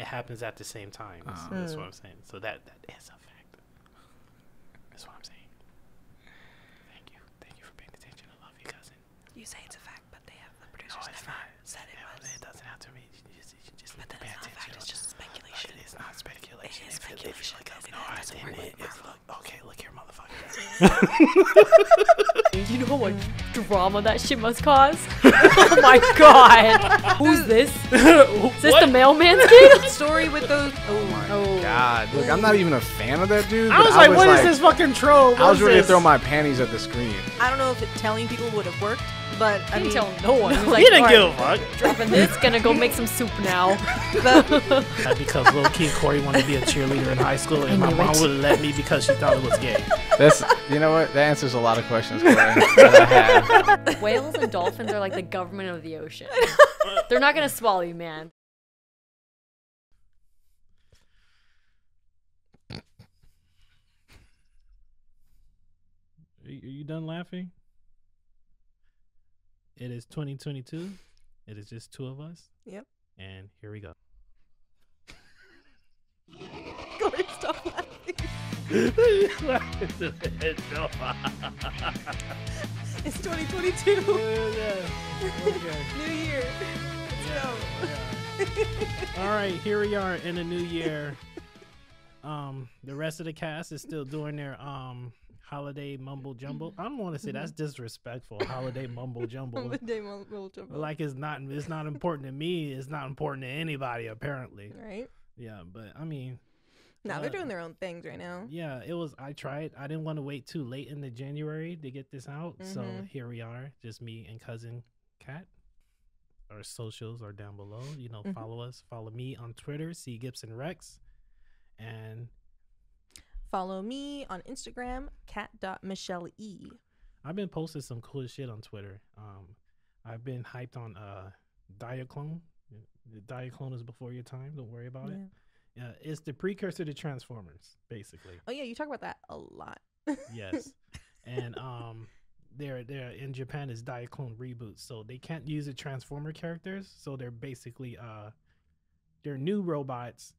it happens at the same time. That's what I'm saying. So that is a fact. That's what I'm saying. Thank you for paying attention. I love you, cousin. You say it's a fact, but the producers never said it was. It doesn't have to be. You just But then it's not a fact. It's just speculation. It is not speculation. It is speculation. Okay, look here, motherfucker. You know what drama that shit must cause? Oh my god. Who's this? Is this the mailman's kid? Story with those. Oh my god. Look, I'm not even a fan of that dude. I was like, what is this fucking troll? I was ready to throw my panties at the screen. I don't know if telling people would have worked, but I mean, tell no one. He was like, He didn't give a fuck. Dropping this, gonna go make some soup now. That's because little kid Corey wanted to be a cheerleader in high school, and my mom wouldn't let me because she thought it was gay. That's, you know what? That answers a lot of questions, Corey, that I have. Whales and dolphins are like the government of the ocean. They're not gonna swallow you, man. Are you done laughing? It is 2022. It is just two of us. Yep. And here we go. Corey, stop laughing. It's 2022. New year. Let's go. All right, here we are in the new year. The rest of the cast is still doing their holiday mumble jumble. I don't want to say that's disrespectful. Holiday mumble jumble. Holiday mumble jumble. Like it's not important to me. It's not important to anybody apparently. Right. Yeah, but I mean. Now they're doing their own things right now. Yeah, it was. I tried. I didn't want to wait too late in the January to get this out. So here we are, just me and cousin Kat. Our socials are down below. You know, follow us. Follow me on Twitter, C.GIBSON and follow me on Instagram, cat.michelle.e. I've been posting some cool shit on Twitter. I've been hyped on Diaclone. The Diaclone is before your time. Don't worry about it. It's the precursor to Transformers, basically. Oh yeah, you talk about that a lot. Yes, and they're in Japan is Diaclone reboots, so they can't use the Transformer characters. So they're basically they're new robots.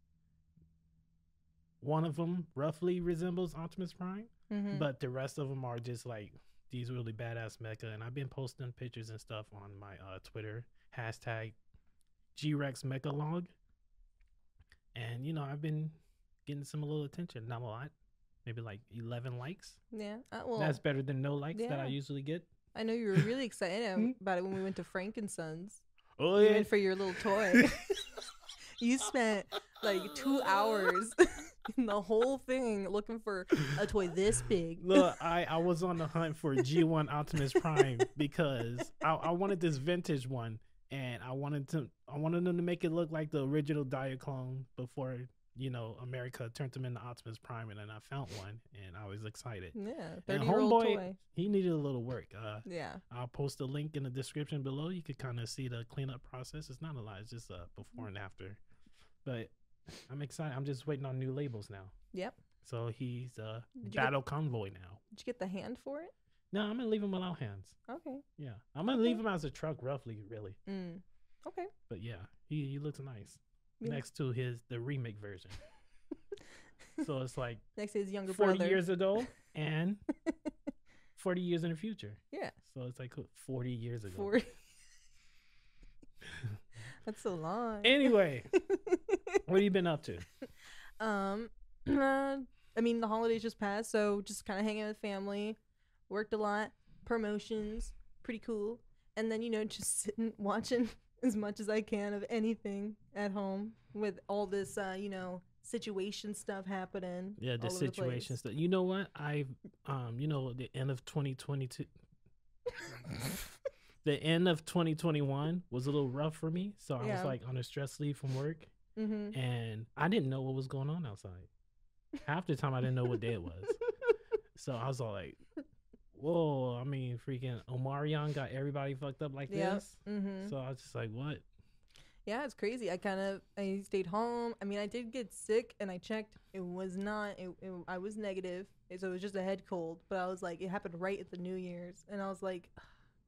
One of them roughly resembles Optimus Prime, but the rest of them are just like these really badass mecha. And I've been posting pictures and stuff on my Twitter hashtag GREX Mechalog. And, you know, I've been getting some little attention. Not a lot. Maybe like 11 likes. Yeah. Well, that's better than no likes that I usually get. I know you were really excited about it when we went to Frankenson's. Oh, yeah. Even for your little toy. You spent like 2 hours in the whole thing looking for a toy this big. Look, I was on the hunt for G1 Optimus Prime because I wanted this vintage one. And I wanted them to make it look like the original Diaclone before, you know, America turned them into Optimus Prime, and then I found one, and I was excited. Yeah, 30-year-old toy. He needed a little work. Yeah. I'll post a link in the description below. You could kind of see the cleanup process. It's not a lot. It's just before and after. But I'm excited. I'm just waiting on new labels now. Yep. So he's Battle Convoy now. Did you get the hand for it? No, I'm going to leave him without hands. Okay. Yeah. I'm going to leave him as a truck, roughly, really. Okay. But yeah, he looks nice next to the remake version. So it's like next to his younger 40 brother. years ago and 40 years in the future. Yeah. So it's like 40 years ago. 40. That's so long. Anyway, what have you been up to? I mean, the holidays just passed, so just kind of hanging with family. Worked a lot, promotions, pretty cool. And then, you know, just sitting, watching as much as I can of anything at home with all this, you know, situation stuff happening. Yeah, the situation stuff. You know what? You know, the end of 2022, the end of 2021 was a little rough for me. So I was like on a stress leave from work. And I didn't know what was going on outside. Half the time I didn't know what day it was. So I was all like, whoa, I mean, freaking Omarion got everybody fucked up like this. So I was just like, what? Yeah, it's crazy. I stayed home. I mean, I did get sick and I checked. It was not, I was negative. So it was just a head cold. But I was like, it happened right at the New Year's. And I was like,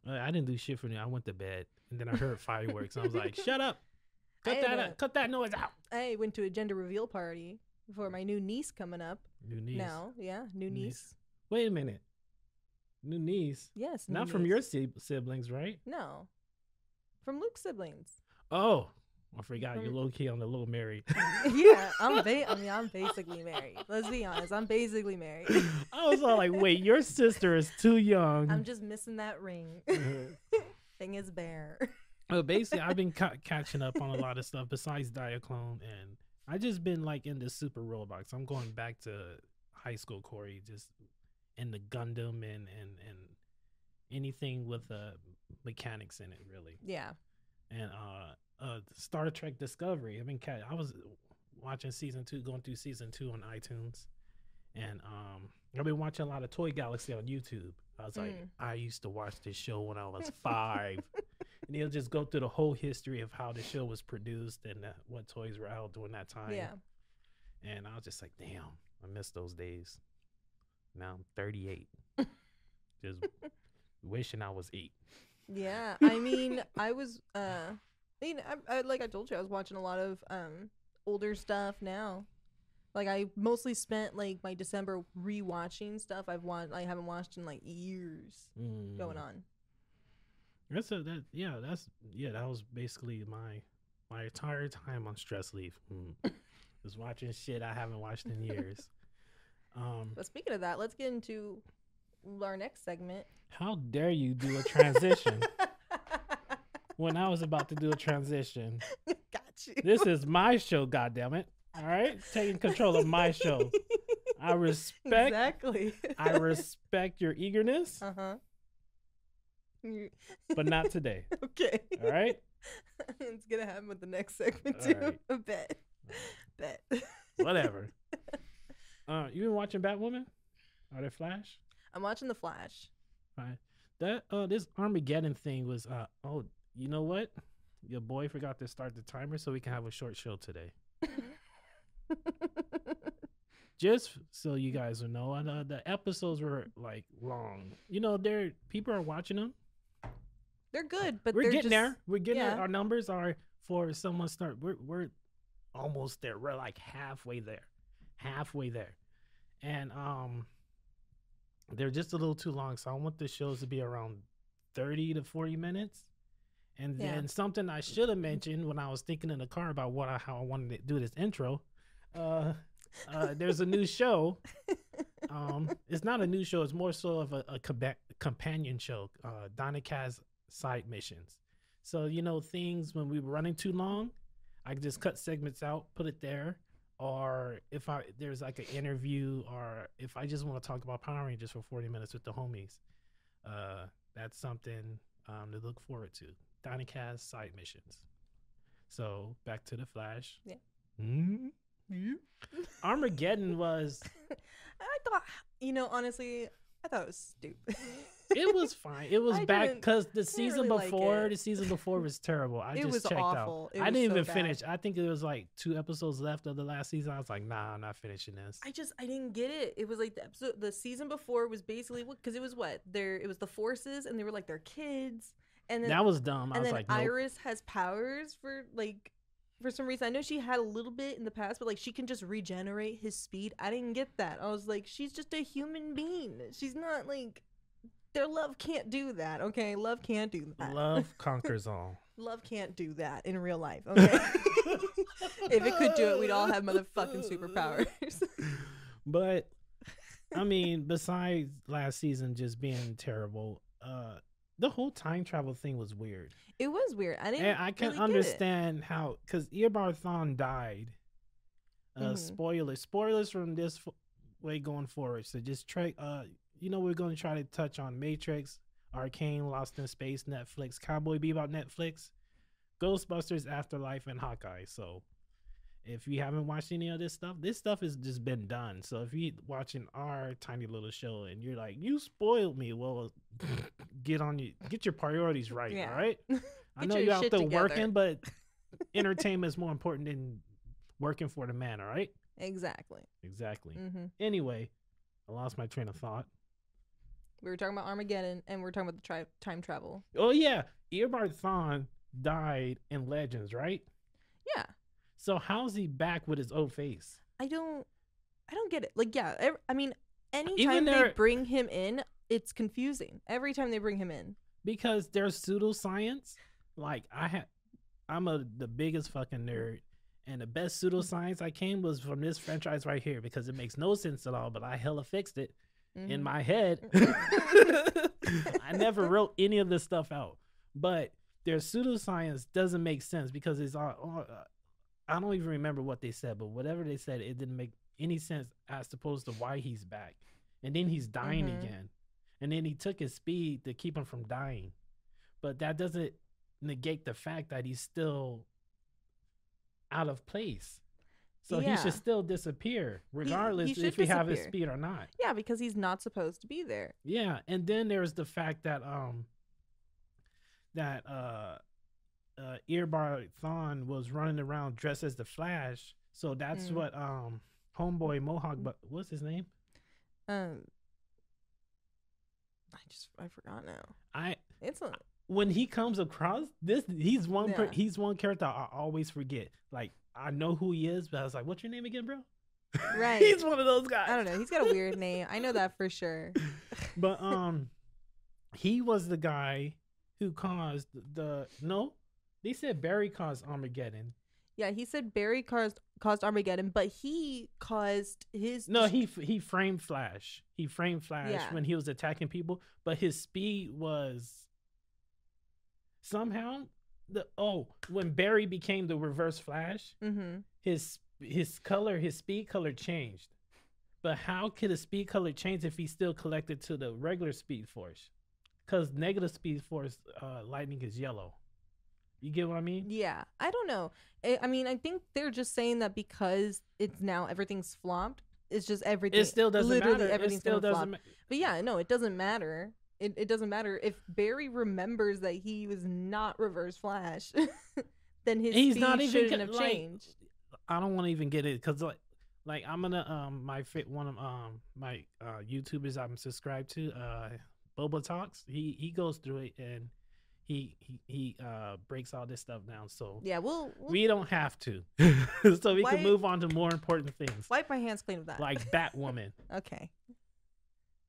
I didn't do shit for me. I went to bed and then I heard fireworks. And I was like, shut up. Cut that noise out. I went to a gender reveal party for my new niece coming up. New niece. Now, yeah, new niece. Wait a minute. New niece. Yes. Not from your siblings, right? No. From Luke's siblings. Oh, I forgot you're low key on the little married. Yeah, I'm basically married. Let's be honest, I'm basically married. I was all like, wait, your sister is too young. I'm just missing that ring. Thing is bare. Well, basically, I've been catching up on a lot of stuff besides Diaclone, and I just been like in the Super Roblox. I'm going back to high school, Corey, just in the Gundam and anything with mechanics in it, really. Yeah. And Star Trek Discovery. I was watching season 2, going through season 2 on iTunes, and I've been watching a lot of Toy Galaxy on YouTube. I was like, I used to watch this show when I was 5, and he'll just go through the whole history of how the show was produced and what toys were out during that time. Yeah. And I was just like, damn, I miss those days. Now I'm 38, just wishing I was 8. Yeah, I mean, I was, like I told you, I was watching a lot of older stuff now. Like I mostly spent like my December rewatching stuff I haven't watched in like years going on. That was basically my entire time on stress leave. Was watching shit I haven't watched in years. But speaking of that, let's get into our next segment. How dare you do a transition when I was about to do a transition? Got you. This is my show, goddammit. All right? Taking control of my show. I respect your eagerness. Uh-huh. But not today. Okay. All right? It's going to happen with the next segment too. Right. Bet. Whatever. You been watching Batwoman? Or The Flash? I'm watching The Flash. Right. That this Armageddon thing was you know what? Your boy forgot to start the timer so we can have a short show today. Just so you guys will know, the episodes were like long. You know, people are watching them. They're good, but we're they're getting there. We're getting yeah. there. Our numbers are for someone start. We're almost there. We're like halfway there, and they're just a little too long. So I want the shows to be around 30 to 40 minutes. And then something I should have mentioned when I was thinking in the car about how I wanted to do this intro. There's a new show. It's not a new show. It's more so of a companion show. DYNA side missions. So, things when we were running too long, I just cut segments out, put it there. Or if there's like an interview, or if I just want to talk about Power Rangers for 40 minutes with the homies, that's something to look forward to. DYNA side missions. So back to The Flash. Yeah. Mm-hmm. Armageddon was. I thought, honestly, I thought it was stupid. It was fine. It was back because the season before was terrible. I it just was checked awful. out. I didn't even finish. I think it was like 2 episodes left of the last season. I was like, nah, I'm not finishing this. I didn't get it. It was like the season before was basically because it was it was the forces and they were like their kids. And then, that was dumb. I was like, nope. Iris has powers for some reason. I know she had a little bit in the past, but like she can just regenerate his speed. I didn't get that. I was like, she's just a human being. She's not like their love can't do that. Okay, love can't do that. Love conquers all. Love can't do that in real life. Okay, if it could do it, we'd all have motherfucking superpowers. But I mean, besides last season just being terrible, the whole time travel thing was weird. It was weird. I can really understand how, because Eobard Thawne died. Spoilers from this way going forward. So just try. We're going to try to touch on Matrix, Arcane, Lost in Space, Netflix, Cowboy Bebop, Netflix, Ghostbusters, Afterlife, and Hawkeye. So if you haven't watched any of this stuff has just been done. So if you're watching our tiny little show and you're like, you spoiled me, well, get your priorities right, all right? I know you're out there working, but entertainment is more important than working for the man, all right? Exactly. Mm-hmm. Anyway, I lost my train of thought. We were talking about Armageddon, and we were talking about the time travel. Oh, yeah. Eobard Thawne died in Legends, right? Yeah. So how's he back with his old face? I don't get it. Like, yeah, I mean, anytime Even they there- bring him in, it's confusing. Every time they bring him in. Because there's pseudoscience. Like I'm the biggest fucking nerd, and the best pseudoscience I came was from this franchise right here because it makes no sense at all. But I hella fixed it in my head. I never wrote any of this stuff out, but their pseudoscience doesn't make sense because it's all. I don't even remember what they said, but whatever they said, it didn't make any sense as opposed to why he's back, and then he's dying again, and then he took his speed to keep him from dying, but that doesn't negate the fact that he's still out of place. So he should still disappear regardless he if he have his disappear. speed or not. Yeah, because he's not supposed to be there. Yeah, and then there's the fact that Earbar Thawne was running around dressed as the Flash. So that's what homeboy Mohawk, but what's his name? I forgot now. It's a When he comes across this, he's one character I always forget. Like I know who he is, but I was like, "What's your name again, bro?" right. He's one of those guys. I don't know. He's got a weird name. I know that for sure. But he was the guy who caused they said Barry caused Armageddon. Yeah, he said Barry caused Armageddon, but he caused his. No, he framed Flash. He framed Flash when he was attacking people, but his speed was somehow when Barry became the Reverse Flash, his speed color changed. But how could his speed color change if he's still collected to the regular Speed Force? Because negative Speed Force lightning is yellow. You get what I mean? Yeah, I don't know. I mean, I think they're just saying that because it's now everything's flopped. It's just everything. It still doesn't matter. Everything's It still doesn't. doesn't. But yeah, no, it doesn't matter. It doesn't matter if Barry remembers that he was not Reverse Flash. Then his He's speed not even shouldn't have like, changed. I don't want to even get it because like I'm gonna one of my YouTubers I'm subscribed to BobaTalks. He goes through it and he breaks all this stuff down. So Yeah, we don't have to, so we can move on to more important things. Wipe my hands clean of that. Like Batwoman. Okay.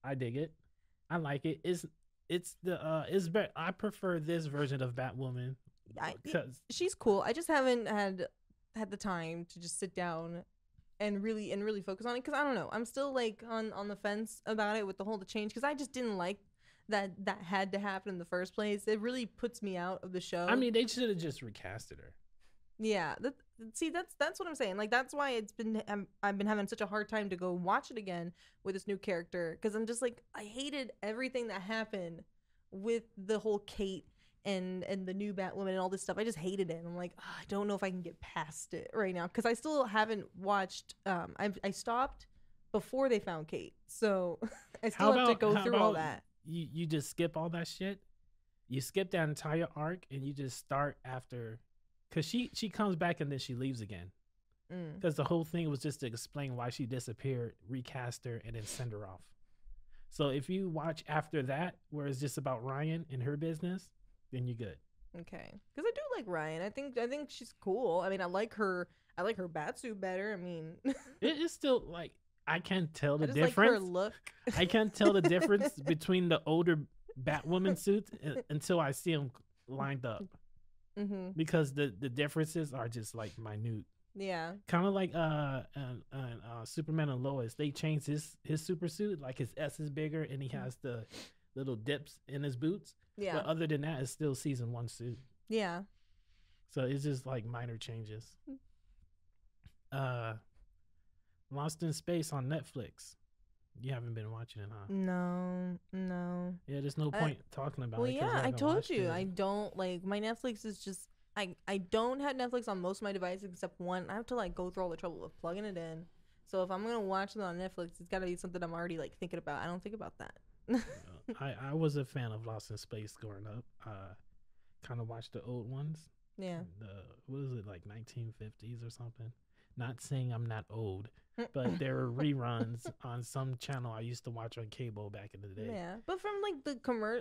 I dig it. I like it. It's better. I prefer this version of Batwoman because she's cool. I just haven't had the time to just sit down and really focus on it because I don't know. I'm still like on the fence about it with the whole change because I just didn't like that had to happen in the first place. It really puts me out of the show. I mean, they should have just recasted her. Yeah, that's what I'm saying. Like that's why I've been having such a hard time to go watch it again with this new character because I'm just like I hated everything that happened with the whole Kate and the new Batwoman and all this stuff. I just hated it. And I'm like, I don't know if I can get past it right now because I still haven't watched. I stopped before they found Kate, so I still have to go through all that. You just skip all that shit. You skip that entire arc and you just start after. Because she comes back and then she leaves again. Because the whole thing was just to explain why she disappeared, recast her, and then send her off. So if you watch after that, where it's just about Ryan and her business, then you're good. Okay. Because I do like Ryan. I think she's cool. I mean, I like her Batsuit better. I mean, it is still like I can't tell the I just difference. like her look. I can't tell the difference between the older Batwoman suits until I see them lined up. Because the differences are just like minute. Yeah. Kind of like Superman and Lois. They changed his super suit. Like his S is bigger and he has the little dips in his boots. Yeah. But other than that, it's still season 1 suit. Yeah. So it's just like minor changes. Lost in Space on Netflix. You haven't been watching it, huh? No. Yeah, there's no point talking about well, it. Well, yeah, I told you. It. I don't, like, my Netflix is just, I don't have Netflix on most of my devices except one. I have to, like, go through all the trouble of plugging it in. So if I'm going to watch it on Netflix, it's got to be something I'm already, like, thinking about. I don't think about that. I was a fan of Lost in Space growing up. Kind of watched the old ones. Yeah. What is it, like 1950s or something? Not saying I'm not old, but there were reruns on some channel I used to watch on cable back in the day. Yeah, but from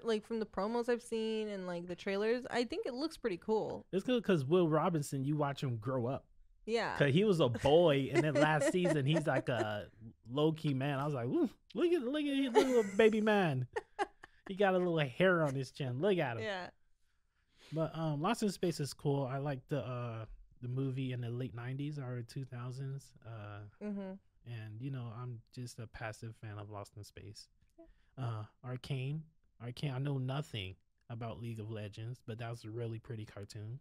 like from the promos I've seen and like the trailers, I think it looks pretty cool. It's good because Will Robinson, you watch him grow up. Yeah, Cause he was a boy, and then last season he's like a low key man. I was like, ooh, look at his little baby man. He got a little hair on his chin. Look at him. Yeah. But Lost in Space is cool. I like the movie in the late '90s or 2000s. And you know, I'm just a passive fan of Lost in Space. Arcane. I know nothing about League of Legends, but that was a really pretty cartoon.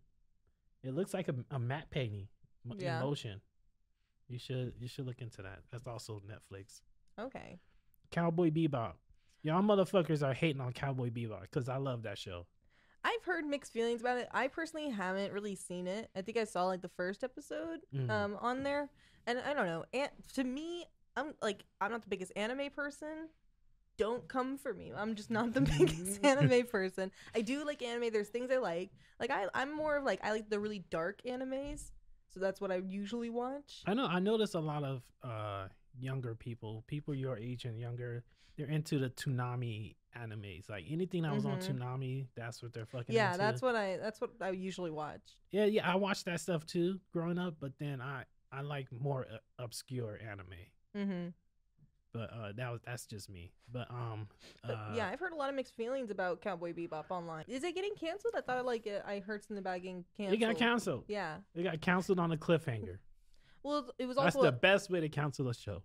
It looks like a matte painting in motion. You should look into that. That's also Netflix. Okay. Cowboy Bebop. Y'all motherfuckers are hating on Cowboy Bebop because I love that show. I've heard mixed feelings about it. I personally haven't really seen it. I think I saw like the first episode on there, and I don't know. And to me, I'm not the biggest anime person. Don't come for me. I'm just not the biggest anime person. I do like anime. There's things I like. Like I'm more of like I like the really dark animes, so that's what I usually watch. I notice a lot of younger people your age and younger. They're into the Toonami animes. Like anything that was on Toonami, that's what they're fucking into. That's what I usually watch. Yeah, I watched that stuff too growing up, but then I like more obscure anime. But that's just me. But yeah, I've heard a lot of mixed feelings about Cowboy Bebop online. Is it getting canceled? I thought I heard something about getting canceled. It got canceled. Yeah, it got canceled on a cliffhanger. Well, it was also that's the best way to cancel a show.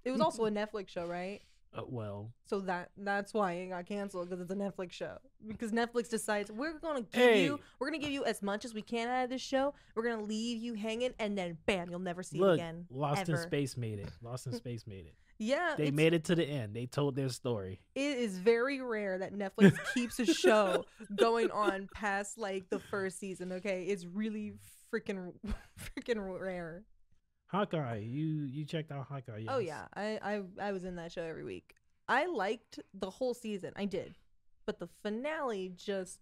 It was also a Netflix show, right? Well, so that's why it got canceled, because it's a Netflix show. Because Netflix decides we're gonna give you as much as we can out of this show. We're gonna leave you hanging, and then bam, you'll never see it again. Lost in Space made it. Lost in Space made it. Yeah, they made it to the end. They told their story. It is very rare that Netflix keeps a show going on past like the first season. Okay, it's really freaking rare. Hawkeye, you checked out Hawkeye? Yes. Oh yeah, I was in that show every week. I liked the whole season. I did, but the finale just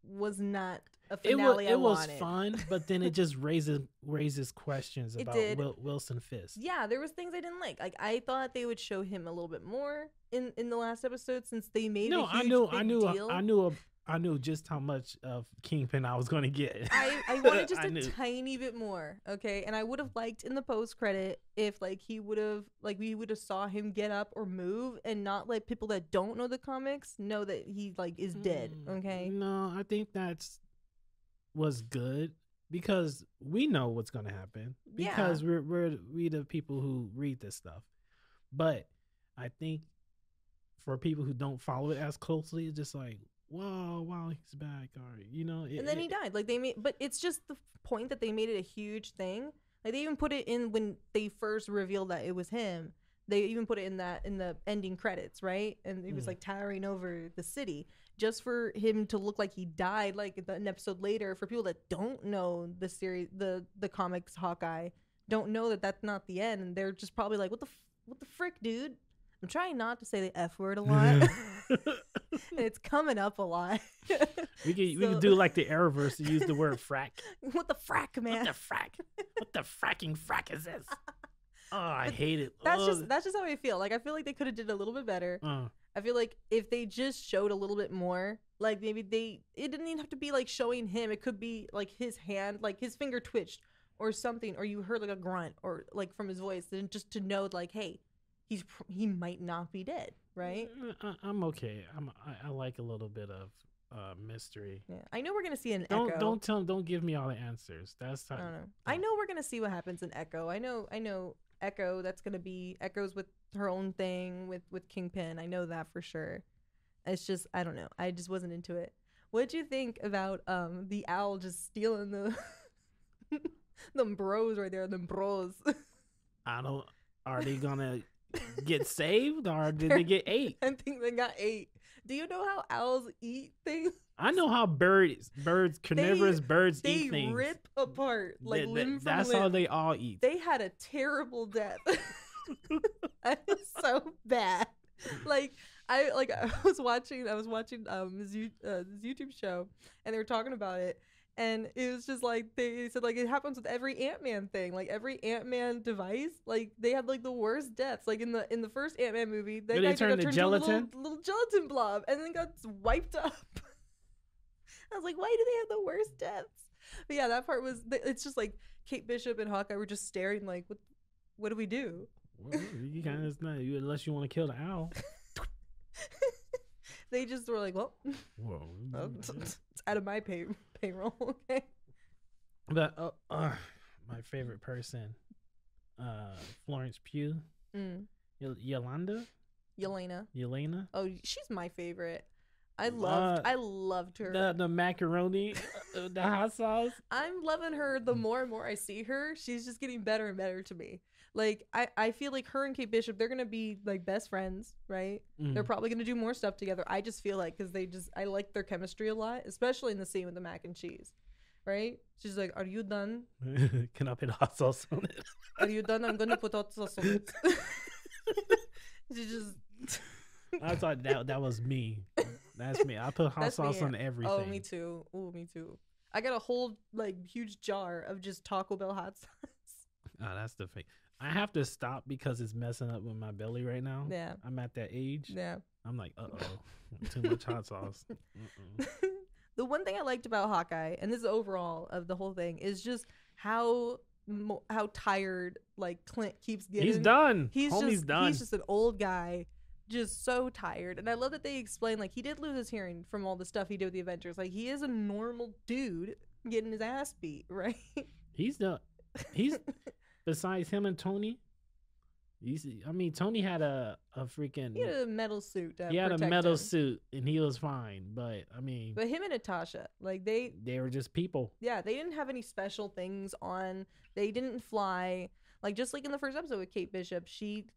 was not a finale. It was fun, but then it just raises questions about Wilson Fisk. Yeah, there was things I didn't like. Like I thought they would show him a little bit more in the last episode, since they made a huge deal. I knew just how much of Kingpin I was going to get. I wanted just a tiny bit more, okay? And I would have liked in the post credit if like we would have saw him get up or move, and not let people that don't know the comics know that he like is dead, okay? No, I think was good because we know what's going to happen, because we the people who read this stuff. But I think for people who don't follow it as closely, it's just like, wow, he's back, or and then he died. Like but it's just the point that they made it a huge thing. Like they even put it in when they first revealed that it was him. They even put it in the ending credits, right? And he was like towering over the city, just for him to look like he died. Like an episode later, for people that don't know the series, the comics Hawkeye, don't know that that's not the end, and they're just probably like, what the frick, dude? I'm trying not to say the F word a lot. It's coming up a lot. we can do like the Arrowverse and use the word frack. What the frack, man? What the frack? What the fracking frack is this? Oh, I hate it. That's just how I feel. Like I feel like they could have did a little bit better. I feel like if they just showed a little bit more, like maybe it didn't even have to be like showing him. It could be like his hand, like his finger twitched or something, or you heard like a grunt or like from his voice, then just to know like, hey, he might not be dead, right? I'm okay. I like a little bit of mystery. Yeah, I know we're gonna see an Echo. Don't give me all the answers. That's how, I don't know. I know we're gonna see what happens in Echo. I know Echo. That's gonna be Echo's with her own thing with Kingpin. I know that for sure. It's just I don't know. I just wasn't into it. What'd you think about the owl just stealing the them bros right there? Them bros. Are they gonna get saved, or did they get ate? I think they got ate. Do you know how owls eat things? I know how carnivorous birds eat things. They rip apart like limb from That's limb. how they all eat. They had a terrible death. It was so bad. I was watching this YouTube show, and they were talking about it, And it was just like they said like it happens with every Ant-Man thing, like every Ant-Man device, like they had like the worst deaths. Like in the first Ant-Man movie, that guy got turned into a little gelatin blob and then got wiped up. I was like, why do they have the worst deaths? But yeah, that part was. It's just like Kate Bishop and Hawkeye were just staring like, what do we do? Well, you kind of not unless you want to kill the owl. They just were like, well, it's out of my payroll, okay? But my favorite person, Florence Pugh, Yelena. Oh, she's my favorite. I loved her. The macaroni, the hot sauce. I'm loving her the more and more I see her. She's just getting better and better to me. Like, I feel like her and Kate Bishop, they're going to be, like, best friends, right? They're probably going to do more stuff together. I just feel like, because I like their chemistry a lot, especially in the scene with the mac and cheese, right? She's like, are you done? Can I put hot sauce on it? Are you done? I'm going to put hot sauce on it. She just... I thought that was me. That's me. I put hot sauce on everything. Oh, me too. Oh, me too. I got a whole, like, huge jar of just Taco Bell hot sauce. Oh, that's the fake. I have to stop because it's messing up with my belly right now. Yeah. I'm at that age. Yeah. I'm like, too much hot sauce. The one thing I liked about Hawkeye, and this is overall of the whole thing, is just how tired, like, Clint keeps getting. He's done. Homie's done. He's just an old guy, just so tired. And I love that they explain, like, he did lose his hearing from all the stuff he did with the Avengers. Like, he is a normal dude getting his ass beat, right? He's besides him and Tony, Tony had a freaking... He had a metal suit. He had a metal suit, and he was fine. But, But him and Natasha, like, they were just people. Yeah, they didn't have any special things on. They didn't fly. Like, just like in the first episode with Kate Bishop, she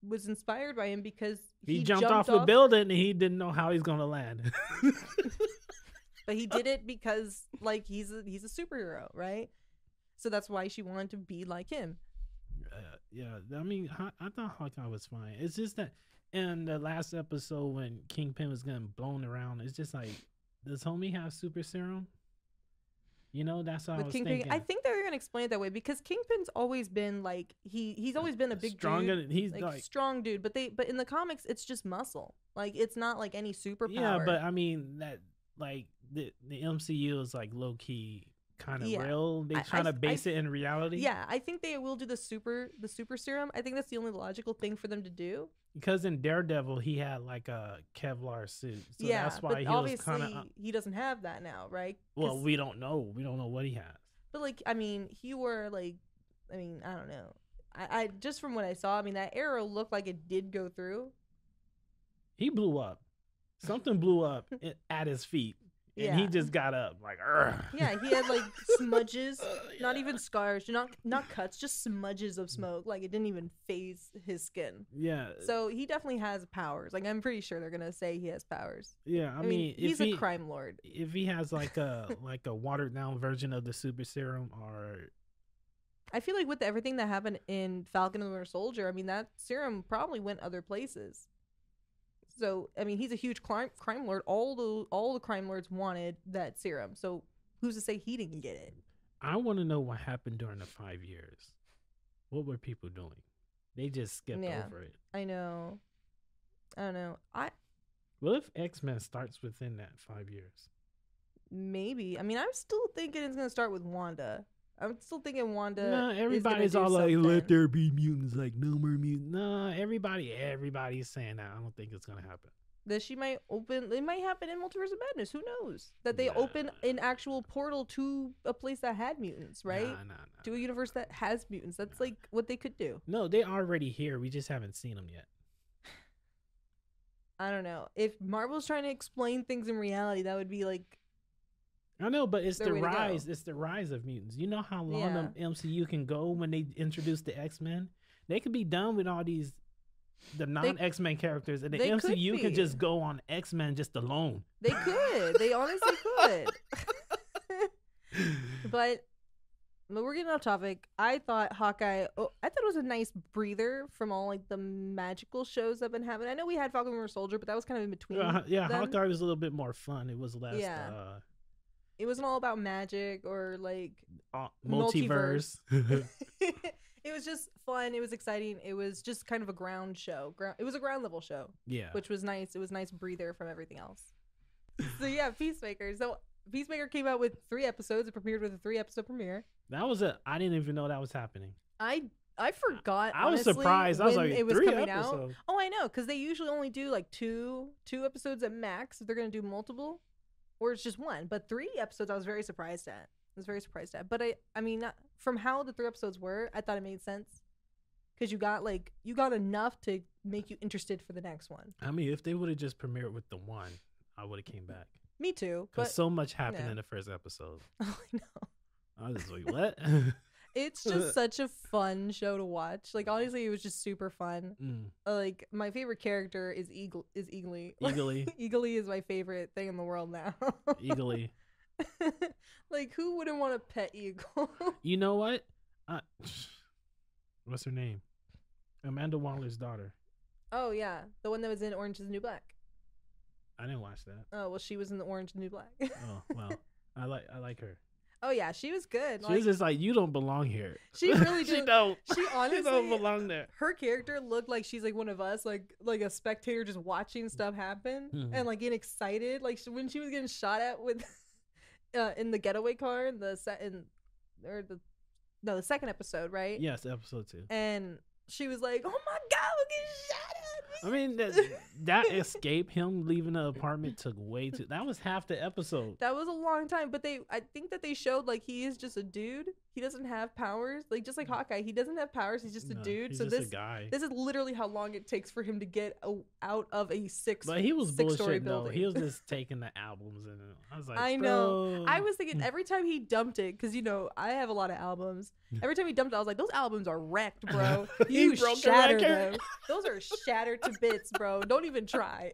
was inspired by him because he jumped off a building, and he didn't know how he's going to land. But he did it because, like, he's a superhero, right? So that's why she wanted to be like him. Yeah, I thought Hawkeye was fine. It's just that in the last episode when Kingpin was getting blown around, it's just like, does homie have super serum? That's what I was thinking. I think they're gonna explain it that way because Kingpin's always been like he's always been a big dude. He's like strong dude, but in the comics it's just muscle. Like it's not like any superpower. Yeah, but that like the MCU is like low key kind of real. They trying to base it in reality. Yeah, I think they will do the super serum. I think that's the only logical thing for them to do. Because in Daredevil, he had like a Kevlar suit, so that's why he obviously was kind of. He doesn't have that now, right? Well, we don't know. We don't know what he has. But like, he wore like, I don't know. I just from what I saw, that arrow looked like it did go through. He blew up. Something blew up at his feet. And he just got up like, Urgh. Yeah, he had like smudges, not even scars, not cuts, just smudges of smoke. Like it didn't even phase his skin. Yeah. So he definitely has powers. Like I'm pretty sure they're gonna say he has powers. Yeah, I mean he's a crime lord. If he has like a watered down version of the super serum, or I feel like with everything that happened in Falcon and the Winter Soldier, that serum probably went other places. So, he's a huge crime lord. All the crime lords wanted that serum. So, who's to say he didn't get it? I want to know what happened during the 5 years. What were people doing? They just skipped over it. I know. I don't know. What if X-Men starts within that 5 years? Maybe. I'm still thinking it's going to start with Wanda. I'm still thinking Wanda. No, everybody's all like, let there be mutants, like no more mutants. No, everybody's saying that. I don't think it's gonna happen. That she might open. It might happen in Multiverse of Madness. Who knows? That they open an actual portal to a place that had mutants, right? Nah. To a universe that has mutants. That's like what they could do. No, they already here. We just haven't seen them yet. I don't know. If Marvel's trying to explain things in reality, that would be like. I know, but it's the rise. It's the rise of mutants. You know how long the MCU can go when they introduce the X-Men? They could be done with all the non-X-Men characters, and the MCU can just go on X-Men just alone. They could. They honestly could. But we're getting off topic. I thought Hawkeye. I thought it was a nice breather from all like the magical shows I've been having. I know we had Falcon and Winter Soldier, but that was kind of in between. Hawkeye was a little bit more fun. It was less. it wasn't all about magic or like multiverse. It was just fun. It was exciting. It was just kind of a ground show. It was a ground level show. Yeah. Which was nice. It was a nice breather from everything else. So yeah, Peacemaker. So Peacemaker came out with 3 episodes. It premiered with a 3-episode premiere. That was I didn't even know that was happening. I forgot. I was honestly, surprised. I was when like, it was 3 coming episodes. out. Oh, I know, because they usually only do like two episodes at max if they're gonna do multiple, or it's just 1. But 3 episodes, I was very surprised at. But I mean, from how the 3 episodes were, I thought it made sense because you got enough to make you interested for the next one. I mean, if they would have just premiered with the 1, I would have came back. Me too. Because But so much happened yeah. in the first episode. oh, I know. I was just like, what? It's just such a fun show to watch. Like, honestly, it was just super fun. Like, my favorite character is Eagly. Eagly. Eagly is my favorite thing in the world now. Eagly. Like, who wouldn't want a pet eagle? You know what? What's her name? Amanda Waller's daughter. Oh, yeah. The one that was in Orange is the New Black. I didn't watch that. Oh, well, she was in the Orange is the New Black. Oh, well. I like her. Oh, yeah. She was good. She was just like, you don't belong here. She really did. She don't. She honestly She don't belong there. Her character looked like she's like one of us, like a spectator just watching stuff happen and like getting excited. Like when she was getting shot at with in the getaway car in the second episode, right? Yes, episode 2. And she was like, "Oh my God, we're getting shot at!" I mean, that escape, him leaving the apartment, took way too. That was half the episode. That was a long time, but I think that they showed like he is just a dude. He doesn't have powers, like just like Hawkeye. He doesn't have powers. He's just a dude. He's so just a guy. This is literally how long it takes for him to get out of a But he was six-story bullshit. building. No, he was just taking the albums, and I was like, I know. Bro. I was thinking every time he dumped it, because I have a lot of albums. Every time he dumped it, I was like, those albums are wrecked, bro. You broke the shattered record. them. Those are shattered to bits, bro. Don't even try.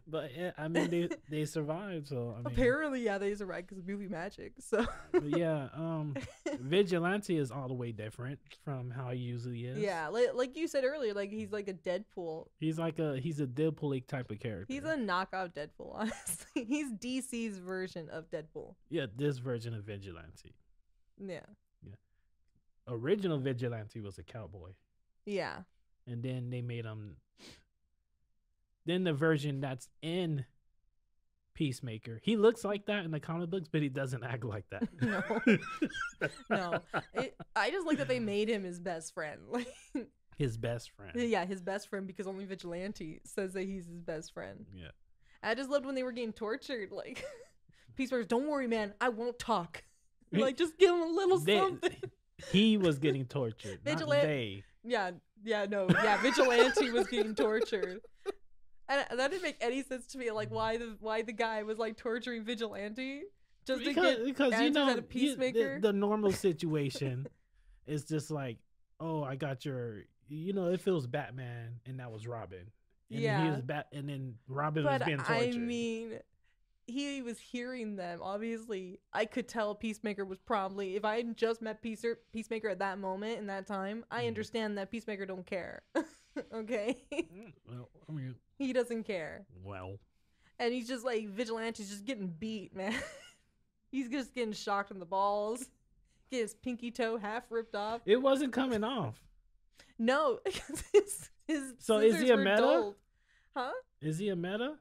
But yeah, I mean, they survived. So I mean, Apparently, yeah, they survived because of movie magic. So but yeah, Vigilante is all the way different from how he usually is. yeah, like you said earlier, like he's like a Deadpool. He's a Deadpool type of character. He's a knockoff Deadpool, honestly. He's DC's version of Deadpool. Yeah, this version of Vigilante. Yeah. Original Vigilante was a cowboy. Yeah. And then they made him. Then the version that's in Peacemaker, he looks like that in the comic books, but he doesn't act like that. No. I just like that they made him his best friend. Like his best friend. Yeah, his best friend, because only Vigilante says that he's his best friend. Yeah. I just loved when they were getting tortured. Like, Peacemaker, don't worry, man. I won't talk. Like, just give him a little something. He was getting tortured. Not they. Yeah, Vigilante was getting tortured. And that didn't make any sense to me. Like, why the guy was like torturing Vigilante just because at a Peacemaker. The normal situation is just like, oh, I got your. It feels Batman, and that was Robin. And yeah, then he was and then Robin was being tortured. I mean, he was hearing them. Obviously, I could tell Peacemaker was probably, if I had just met Peacemaker at that moment in that time, I understand that Peacemaker don't care. Okay? Well, I mean, he doesn't care. Well. And he's just like, Vigilante's just getting beat, man. He's just getting shocked in the balls. Get his pinky toe half ripped off. It wasn't coming off. No. his so is he a were meta? dulled. Huh? Is he a meta?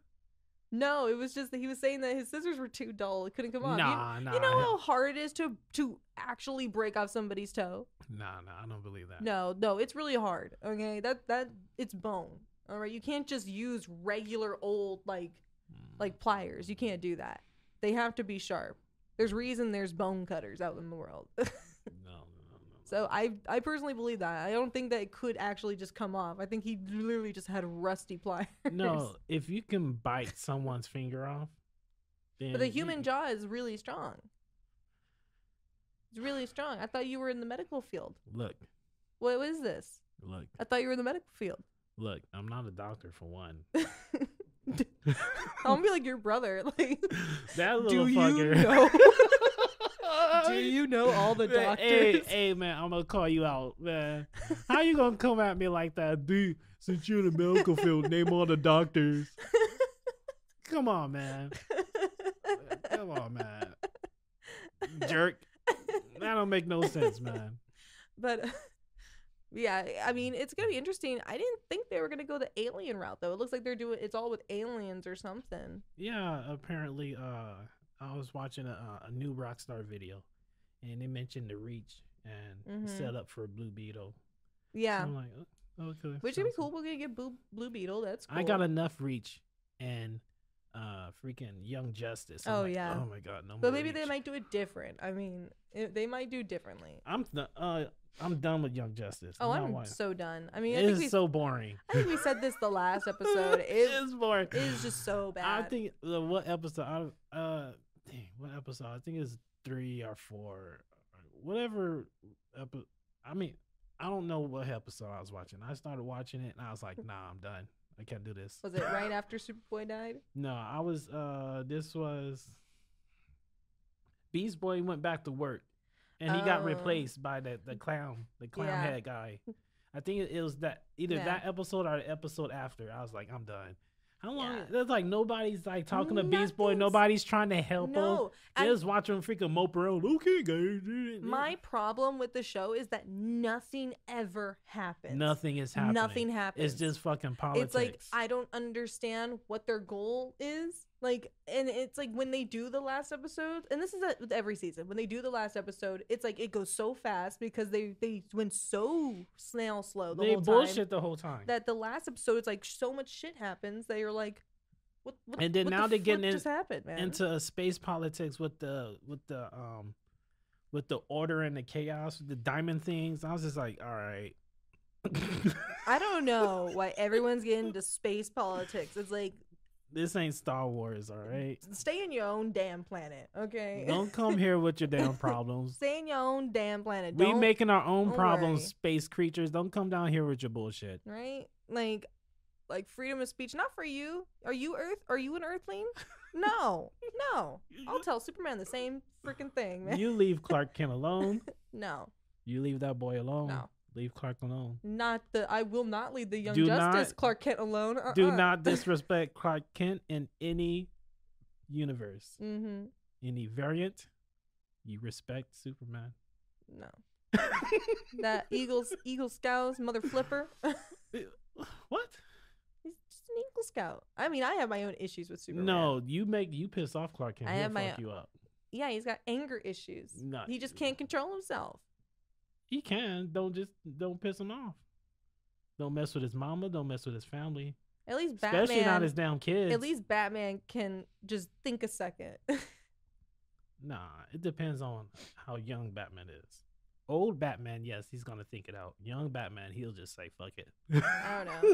No, it was just that he was saying that his scissors were too dull. It couldn't come off. Nah. You know how hard it is to actually break off somebody's toe? Nah, I don't believe that. No, it's really hard. Okay, that it's bone. All right, you can't just use regular old like pliers. You can't do that. They have to be sharp. There's reason there's bone cutters out in the world. No. So I personally believe that. I don't think that it could actually just come off. I think he literally just had rusty pliers. No, if you can bite someone's finger off, then but the human jaw is really strong. It's really strong. I thought you were in the medical field. Look. What is this? Look. I thought you were in the medical field. Look, I'm not a doctor for one. I'm gonna be like your brother. Like, that little fucker. You know? Do you know all the doctors? Hey, man, I'm gonna call you out, man. How you gonna come at me like that, dude? Since you're in the medical field, name all the doctors. Come on, man. Come on, man. Jerk. That don't make no sense, man. But yeah, I mean, it's gonna be interesting. I didn't think they were gonna go the alien route though. It looks like they're doing it's all with aliens or something. Yeah, apparently, I was watching a new Rockstar video, and they mentioned the Reach and set up for Blue Beetle. Yeah, So I'm like, oh, okay. which would be cool. We're gonna get Blue Beetle. That's cool. I got enough Reach and freaking Young Justice. I'm like, yeah. Oh my god, no. But more maybe Reach. they might do it different. I mean, they might do differently. I'm done with Young Justice. Oh, I'm so done. I mean, It is so boring. I think we said this the last episode. It is boring. It is just so bad. I think what episode? What episode? I think it's 3 or 4, whatever. I mean, I don't know what episode I was watching. I started watching it and I was like, nah, I'm done. I can't do this. Was it right after Superboy died? No, I was. This was. Beast Boy went back to work, and he got replaced by the clown head guy. I think it was that that episode or the episode after. I was like, I'm done. How long? Yeah. There's like nobody's like talking to Beast Boy. Nobody's trying to help him. They just watching him freaking mope around. Okay, guys. My problem with the show is that nothing ever happens. Nothing is happening. Nothing happens. It's just fucking politics. It's like I don't understand what their goal is. Like, and it's like when they do the last episode, and this is with every season. When they do the last episode, it's like it goes so fast because they went so snail slow the whole time. They bullshit the whole time. That the last episode, it's like so much shit happens that you're like, what? And then what now they're getting just happened, man? into space politics with the order and the chaos, with the diamond things. I was just like, all right. I don't know why everyone's getting into space politics. It's like, this ain't Star Wars, all right? Stay in your own damn planet, okay? Don't come here with your damn problems. Stay in your own damn planet. We making our own problems, space creatures. Don't come down here with your bullshit. Right? Like freedom of speech, not for you. Are you Earth? Are you an Earthling? No. I'll tell Superman the same freaking thing, man. You leave Clark Kent alone. No. You leave that boy alone. No. Leave Clark alone. I will not leave the Young Justice Clark Kent alone. Do not disrespect Clark Kent in any universe. Mm-hmm. Any variant, you respect Superman. No. That Eagle Scout's mother flipper. What? He's just an Eagle Scout. I mean, I have my own issues with Superman. No, you piss off Clark Kent. He'll fuck you up. Yeah, he's got anger issues. No, he just can't control himself. He can. Don't piss him off. Don't mess with his mama. Don't mess with his family. At least Batman. Especially not his damn kids. At least Batman can just think a second. Nah, it depends on how young Batman is. Old Batman, yes, he's gonna think it out. Young Batman, he'll just say fuck it. I don't know.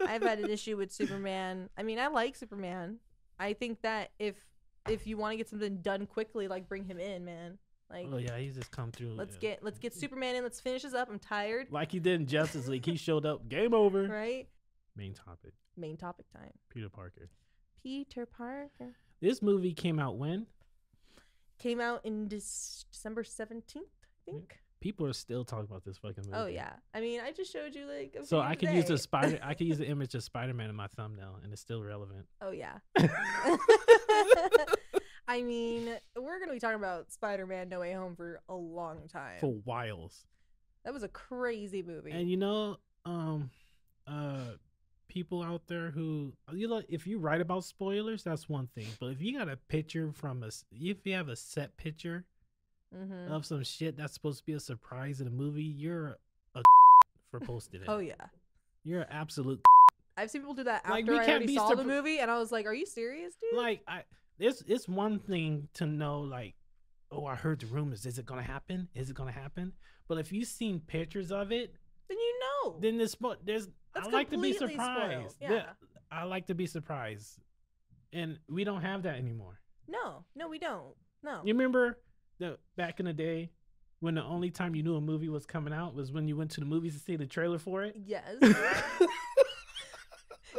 I've had an issue with Superman. I mean, I like Superman. I think that if you want to get something done quickly, like bring him in, man. Like, oh yeah, he's just come through. Let's get Superman in. Let's finish this up. I'm tired. Like he did in Justice League. He showed up. Game over. Right. Main topic time. Peter Parker. This movie came out when? Came out in December 17th, I think. People are still talking about this fucking movie. Oh yeah. I mean, I just showed you like. So I could use I could use the image of Spider-Man in my thumbnail, and it's still relevant. Oh yeah. I mean, we're gonna be talking about Spider-Man: No Way Home for a long time. For whiles. That was a crazy movie. And people out there who if you write about spoilers, that's one thing. But if you got a picture if you have a set picture of some shit that's supposed to be a surprise in a movie, you're a for posting it. Oh yeah. You're an absolute. I've seen people do that after I already saw the movie, and I was like, "Are you serious, dude?" Like it's one thing to know, like, oh, I heard the rumors. Is it gonna happen? Is it gonna happen? But if you've seen pictures of it, then you know. Then I like to be surprised. Yeah. I like to be surprised, and we don't have that anymore. No, we don't. No. You remember back in the day when the only time you knew a movie was coming out was when you went to the movies to see the trailer for it? Yes.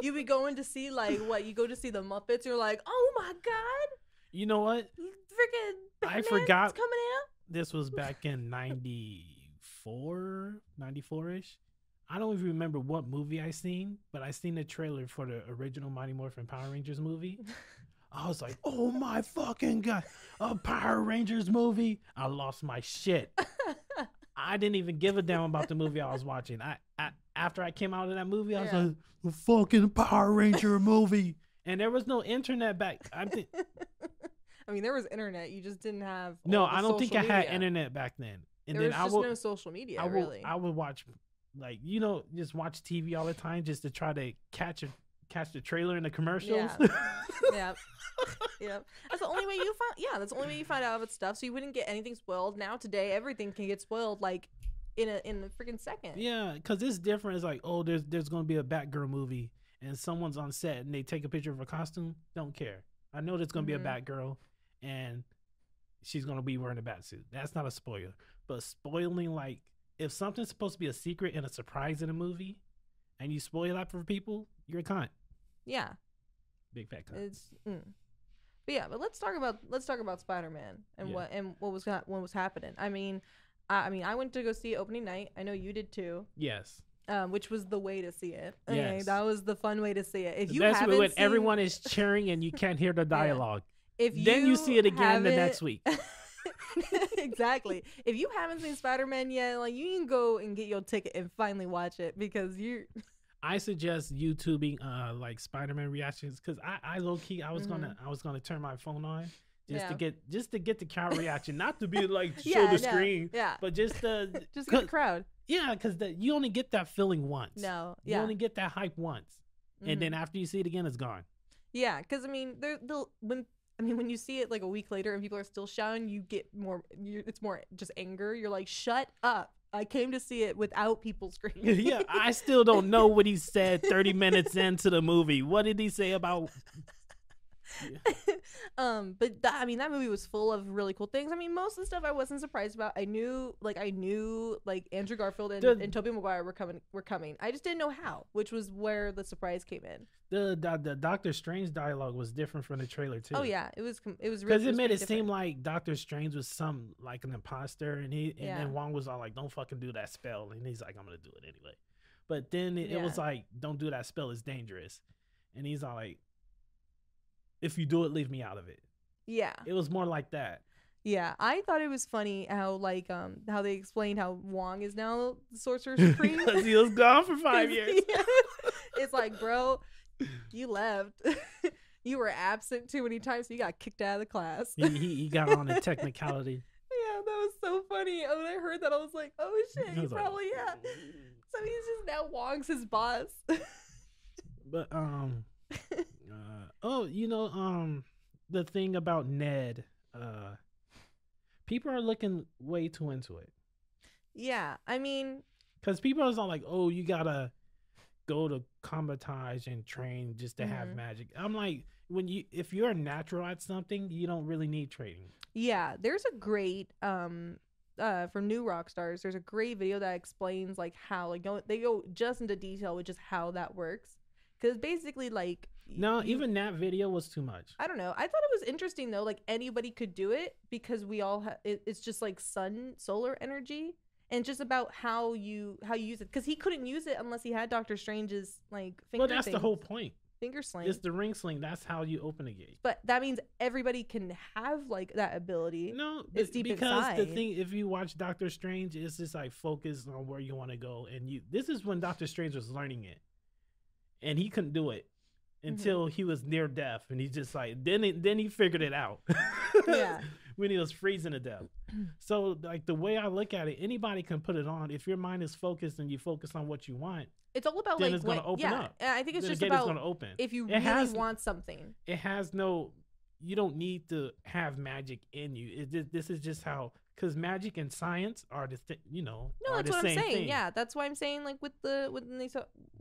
You be going to see you go to see the Muppets, you're like, oh my god. You know what? Freaking I forgot coming out. This was back in 94-ish. I don't even remember what movie I seen, but I seen the trailer for the original Mighty Morphin Power Rangers movie. I was like, oh my fucking God, a Power Rangers movie. I lost my shit. I didn't even give a damn about the movie I was watching. I after I came out of that movie, I was like, the fucking Power Ranger movie. And there was no internet back. I mean, there was internet. You just didn't have. No, I don't think I had internet back then. And there then was just no social media, really. I would watch, like, just watch TV all the time just to try to catch the trailer and the commercials. Yeah. Yeah. That's the only way you find. Yeah, that's the only way you find out about stuff. So you wouldn't get anything spoiled. Now today, everything can get spoiled like in a freaking second. Yeah, because it's different. It's like, oh, there's going to be a Batgirl movie, and someone's on set and they take a picture of her costume. Don't care. I know there's going to be a Batgirl, and she's going to be wearing a batsuit. That's not a spoiler. But spoiling, like, if something's supposed to be a secret and a surprise in a movie, and you spoil that for people, you're a cunt. Yeah. Big fat cunt. But let's talk about Spider-Man and what was happening. I mean, I went to go see it opening night. I know you did too. Yes. Which was the way to see it. Okay, yes. That was the fun way to see it. If you that's haven't when seen, everyone is cheering and you can't hear the dialogue. If then you see it again the next week. Exactly. If you haven't seen Spider-Man yet, like, you can go and get your ticket and finally watch it, because I suggest YouTubing like Spider-Man reactions, because I low key I was gonna turn my phone on just to get the crowd reaction, not to be like show the screen, but just to just get the crowd. Yeah, because you only get that feeling once. No, you only get that hype once, and then after you see it again, it's gone. Yeah, because I mean, when you see it like a week later and people are still shouting, you get more. It's more just anger. You're like, shut up. I came to see it without people screaming. Yeah, I still don't know what he said 30 minutes into the movie. What did he say about... But that movie was full of really cool things. I mean, most of the stuff I wasn't surprised about. I knew Andrew Garfield and Tobey Maguire were coming. I just didn't know how, which was where the surprise came in. The Doctor Strange dialogue was different from the trailer too. Oh yeah, it was really, because it made it seem like Doctor Strange was like an imposter, and then Wong was all like, "Don't fucking do that spell," and he's like, "I'm gonna do it anyway." But then it was like, "Don't do that spell; it's dangerous," and he's all like, "If you do it, leave me out of it." Yeah, it was more like that. Yeah, I thought it was funny how how they explained how Wong is now the Sorcerer Supreme because he was gone for 5 years. It's like, bro, you left. You were absent too many times, so you got kicked out of the class. he got on a technicality. Yeah, that was so funny. When I heard that, I was like, oh shit, he probably So he's just now Wong's his boss. But the thing about Ned, people are looking way too into it. Yeah, I mean, because people are all like, oh, you gotta go to combatage and train just to have magic. I'm like, if you're natural at something, you don't really need training. Yeah, there's a great from New Rockstars, there's a great video that explains like how they go just into detail with just how that works. Because basically, like, even that video was too much. I don't know. I thought it was interesting though. Like, anybody could do it because we all it's just like solar energy, and just about how you use it. Because he couldn't use it unless he had Doctor Strange's like finger. Well, that's the whole point. Finger sling. It's the ring sling. That's how you open a gate. But that means everybody can have like that ability. No, it's deep inside. The thing, if you watch Doctor Strange, it's just like focus on where you want to go, and this is when Doctor Strange was learning it. And he couldn't do it until he was near death, and he just like then he figured it out. Yeah, when he was freezing to death. So like the way I look at it, anybody can put it on if your mind is focused and you focus on what you want. It's all about then it's going to open up. I think it's then just the gate about is going to open. If you really want something. It has no. You don't need to have magic in you. This is just how. Because magic and science are the No, that's what I'm saying. Thing. Yeah, that's why I'm saying like with that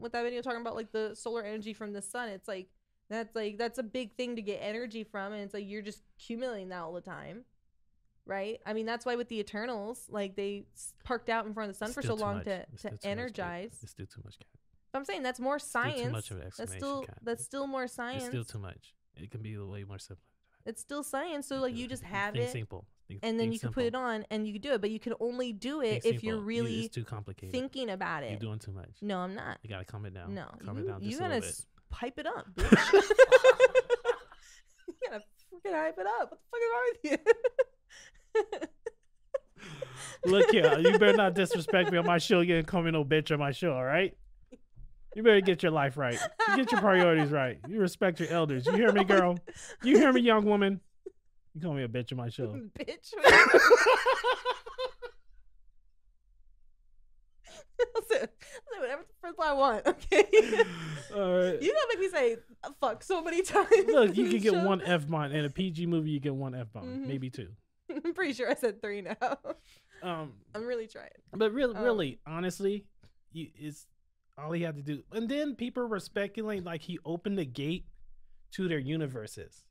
video talking about like the solar energy from the sun. It's like that's a big thing to get energy from, and it's like you're just accumulating that all the time, right? I mean, that's why with the Eternals, like they parked out in front of the sun for so long to energize. It's still too much. But I'm saying that's more science. Too much of an explanation. That's still more science. It's still too much. It can be way more simple. It's still science. So like you just have it. Simple. And then you can put it on and you can do it, but you can only do it if you're really it's too complicated. Thinking about it. You're doing too much. No, I'm not. You gotta calm it down. No, calm it down. You just gotta a little bit. pipe it up, bitch. You fucking hype it up. What the fuck is wrong with you? Look here, you better not disrespect me on my show. You ain't coming no bitch on my show, all right? You better get your life right. You get your priorities right. You respect your elders. You hear me, girl? You hear me, young woman? You call me a bitch on my show. Bitch. I'll say whatever the first I want, okay? All right. You gotta make me say fuck so many times. Look, you can get one F-bomb. In a PG movie, you get one F-bomb. Maybe 2. I'm pretty sure I said 3 now. I'm really trying. But really, honestly, it's all he had to do. And then people were speculating like he opened the gate to their universes.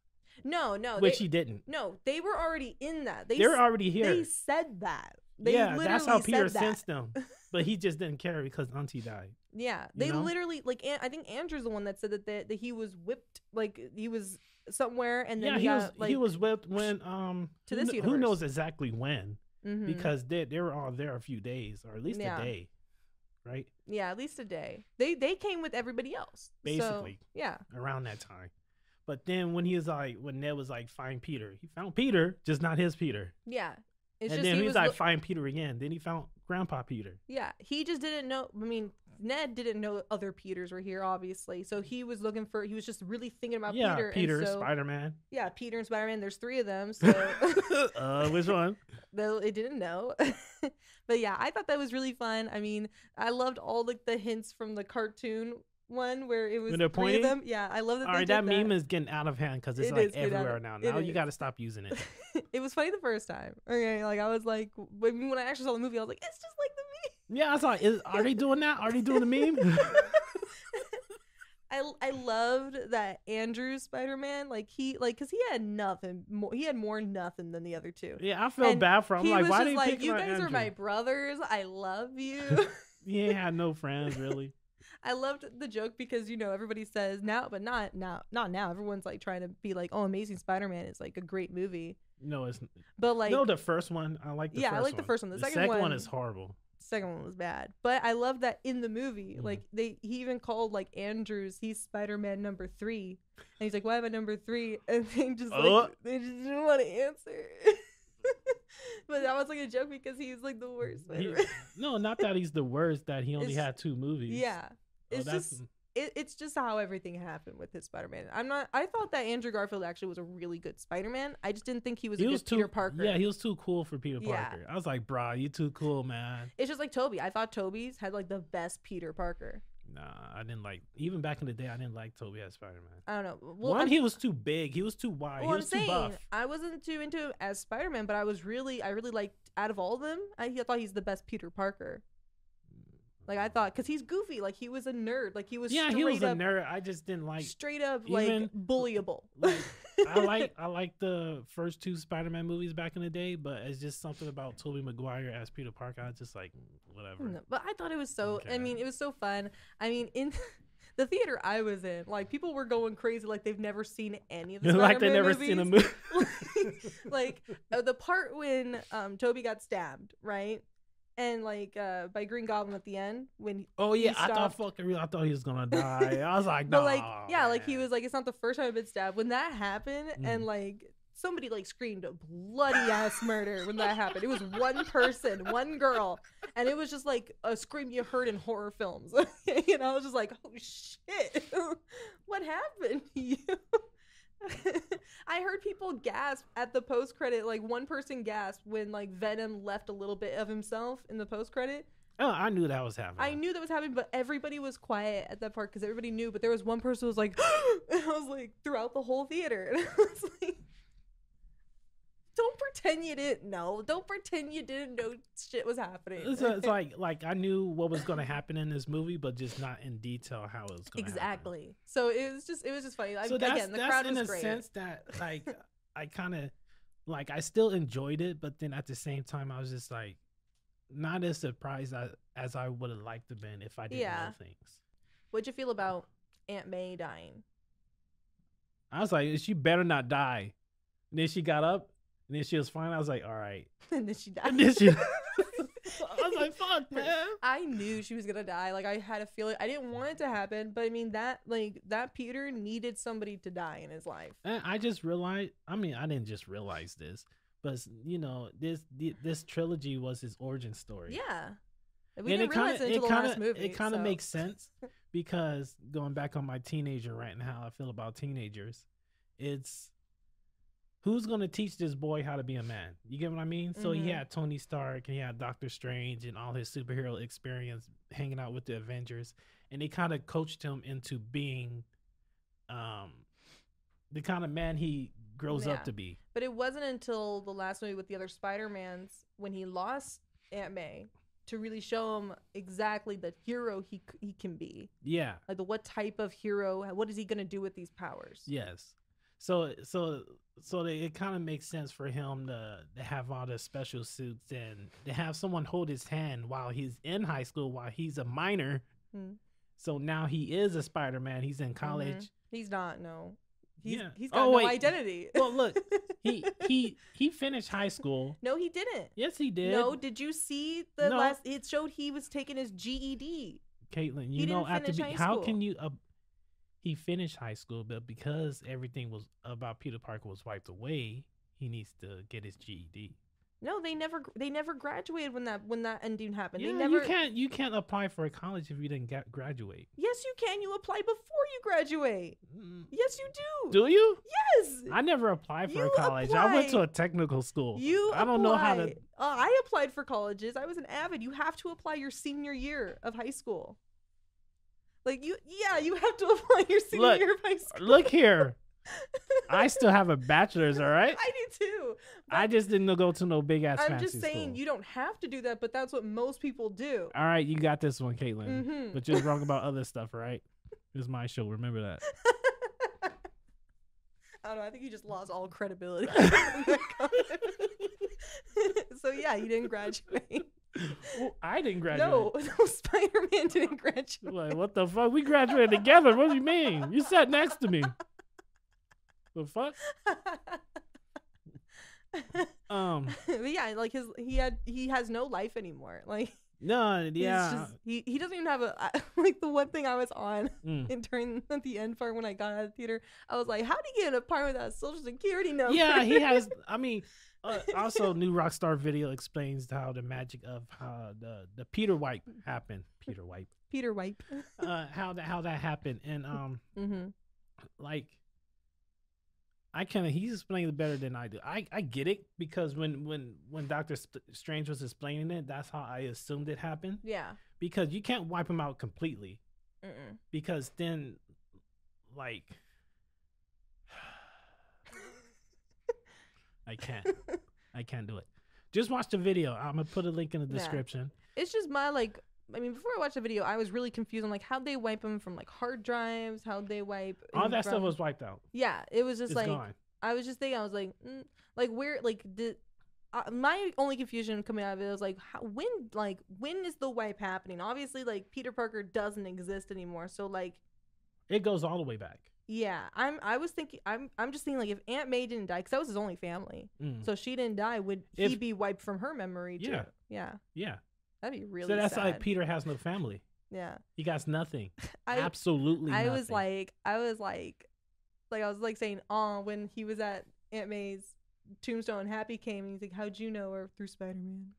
No, which he didn't. No, they were already in that. They were already here. They said that. Yeah, that's how Peter sensed them. But he just didn't care because Auntie died. Yeah, they literally like. I think Andrew's the one that said that he was whipped. Like he was somewhere, and then he was whipped when to this universe. Who knows exactly when? Because they were all there a few days, or at least a day, right? Yeah, at least a day. They came with everybody else, basically. So, yeah, around that time. But then when Ned was like, find Peter, he found Peter, just not his Peter. Yeah. And then he was like, find Peter again. Then he found Grandpa Peter. Yeah. He just didn't know. I mean, Ned didn't know other Peters were here, obviously. So he was he was just really thinking about Peter. Peter, Spider-Man. Yeah, Peter and Spider-Man. There's 3 of them. So which one? They didn't know. But yeah, I thought that was really fun. I mean, I loved all the hints from the cartoon one where it was 3 of them. Yeah, I love that. All right, that meme is getting out of hand because it's like everywhere now. Now you got to stop using it. It was funny the first time. Okay, like I was like, when I actually saw the movie, I was like, it's just like the meme. Yeah, I was like, are they doing that? Are they doing the meme? I loved that Andrew's Spider-Man, because he had nothing more. He had more nothing than the other 2. Yeah, I felt bad for him. I'm like, why did you pick you guys Andrew? are my brothers. I love you. He ain't had no friends really. I loved the joke because everybody says now, but not now. Everyone's like trying to be like, oh, Amazing Spider-Man is like a great movie. No, it's. But like, no, the first one I like. I like the first one. The second one is horrible. Second one was bad, but I love that in the movie, like he even called like Andrews, he's Spider-Man number 3, and he's like, why am I number 3? And they just didn't want to answer. But that was like a joke because he's like the worst Spider-Man. No, not that he's the worst. That he only had 2 movies. Yeah, it's just how everything happened with his Spider-Man. I thought that Andrew Garfield actually was a really good Spider-Man. I just didn't think he was a good Peter Parker. Yeah, he was too cool for Peter Parker. I was like, brah, you too cool, man. It's just like Toby. I thought Toby's had like the best Peter Parker. Nah, I didn't like. Even back in the day, I didn't like Toby as Spider-Man. I don't know. Well, he was too big. He was too wide. He was too buff. I wasn't too into him as Spider-Man, but I really liked out of all of them. I thought he's the best Peter Parker. Like I thought, because he's goofy. Like he was a nerd. Like he was. Yeah, he was a nerd. I just didn't like straight up like bullyable. Like I like the first 2 Spider-Man movies back in the day, but it's just something about Tobey Maguire as Peter Parker. I was just like whatever. No, but I thought it was so. Okay. I mean, it was so fun. I mean, in the theater I was in, like people were going crazy, like they've never seen any of the Spider-Man like they never movies. Seen a movie. Like the part when Tobey got stabbed, right? And like by Green Goblin at the end when I thought he was gonna die. I was like, no. But like like he was like, it's not the first time I've been stabbed. When that happened and like somebody like screamed a bloody ass murder when that happened. It was one person, one girl, and it was just like a scream you heard in horror films. I was just like, oh shit, what happened to you? I heard people gasp at the post-credit. Like one person gasped when like Venom left a little bit of himself in the post-credit. Oh, I knew that was happening. I knew that was happening, but everybody was quiet at that part because everybody knew. But there was one person who was like, and I was like, throughout the whole theater, and I was like, don't pretend you didn't know. Don't pretend you didn't know shit was happening. It's like I knew what was going to happen in this movie, but just not in detail how it was going to exactly. happen. So it was just funny. So again, the crowd was great. In a sense that like I kind of like I still enjoyed it, but then at the same time I was just like not as surprised as I would have liked to have been if I didn't know things. What'd you feel about Aunt May dying? I was like, she better not die. And then she got up. And then she was fine. I was like, all right. And then she died. I was like, fuck, man? I knew she was gonna die. Like, I had a feeling. I didn't want it to happen, but I mean that Peter needed somebody to die in his life. And I just realized. I mean, I didn't just realize this, but you know, this trilogy was his origin story. Yeah, we didn't realize it until the last movie. It kind of makes sense because going back on my teenager rant and how I feel about teenagers, it's who's going to teach this boy how to be a man? You get what I mean? So he had Tony Stark and he had Doctor Strange and all his superhero experience hanging out with the Avengers. And they kind of coached him into being the kind of man he grows up to be. But it wasn't until the last movie with the other Spider-Mans when he lost Aunt May to really show him exactly the hero he can be. Yeah. Like what type of hero, what is he going to do with these powers? Yes. So it kind of makes sense for him to have all the special suits and to have someone hold his hand while he's in high school, while he's a minor. So now he is a Spider-Man. He's in college. He's not. No. He's got no identity. Well, look, he finished high school. No, he didn't. Yes, he did. No, did you see the last? It showed he was taking his GED. Caitlin, you know, how can you? He finished high school, but because everything was about Peter Parker was wiped away, he needs to get his GED. No, they never graduated when that ending happened. Yeah, they never. You can't apply for a college if you didn't graduate. Yes, you can. You apply before you graduate. Yes, you do. Do you? Yes. I never applied for a college. I went to a technical school. I don't know how to. I applied for colleges. I was an avid. You have to apply your senior year of high school. Like you have to apply your senior year of high school. Look here. I still have a bachelor's, all right? I do too. I just didn't go to no big ass fancy school. I'm just saying you don't have to do that, but that's what most people do. All right, you got this one, Caitlin. But you're wrong about other stuff, all right? This is my show. Remember that. I don't know. I think you just lost all credibility. So yeah, you didn't graduate. Well, I didn't graduate. No, Spider-Man didn't graduate. Like, what the fuck? We graduated together. What do you mean? You sat next to me. The fuck? But yeah, like he has no life anymore. Like no, yeah. He doesn't even have like the one thing I was on during the end part when I got out of the theater. I was like, how do you get an apartment without a social security number? Yeah, he has. I mean. Also, new Rockstar video explains how the magic of how the Peter Wipe happened. Peter Wipe. How that happened, and like he's explaining it better than I do. I get it because when Doctor Strange was explaining it, that's how I assumed it happened. Yeah. Because you can't wipe him out completely. Because then, like. I can't do it. Just watch the video. I'm gonna put a link in the description. It's just my before I watched the video, I was really confused on how'd they wipe them from hard drives, how'd they wipe all that stuff was wiped out. Yeah, it was just gone. I was just thinking, I was like where did my only confusion coming out of it was when is the wipe happening? Obviously, Peter Parker doesn't exist anymore, so it goes all the way back. Yeah, I'm just thinking if Aunt May didn't die, because that was his only family, so if she didn't die, would he be wiped from her memory too? Yeah, that'd be really. So that's sad. Like Peter has no family. Yeah, he got nothing. Absolutely. I nothing. I was saying, when he was at Aunt May's tombstone, Happy came and he's like, "How'd you know her?" Through Spider-Man.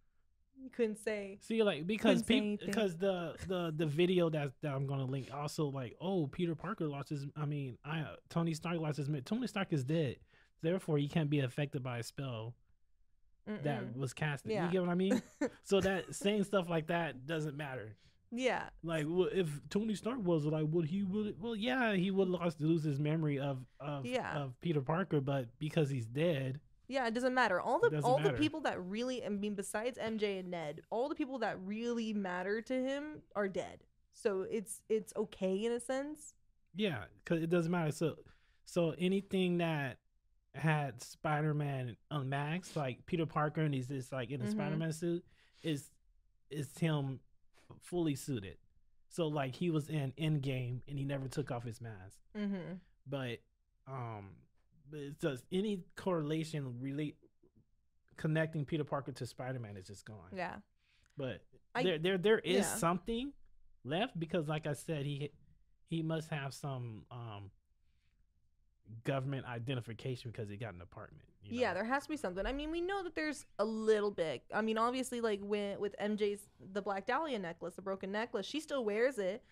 You couldn't say. See, because the video that I'm gonna link also Peter Parker lost his. Tony Stark lost his. Tony Stark is dead, therefore he can't be affected by a spell that was casted. Yeah. You get what I mean? So that saying stuff like that doesn't matter. Yeah. If Tony Stark was would he? Well, yeah, he would lose his memory of Peter Parker, but because he's dead. Yeah, it doesn't matter. All the people that really, besides MJ and Ned, all the people that really matter to him are dead. So it's okay in a sense. Yeah, because it doesn't matter. So anything that had Spider-Man unmasked, like Peter Parker, and he's just in a Spider-Man suit, is him fully suited. So he was in Endgame and he never took off his mask. But it's just any correlation connecting Peter Parker to Spider-Man is just gone. Yeah. But there is yeah. something left because, like I said, he must have some government identification because he got an apartment. You know? Yeah, there has to be something. I mean, we know that there's a little bit. I mean, obviously, like with MJ's the Black Dahlia necklace, the broken necklace, she still wears it.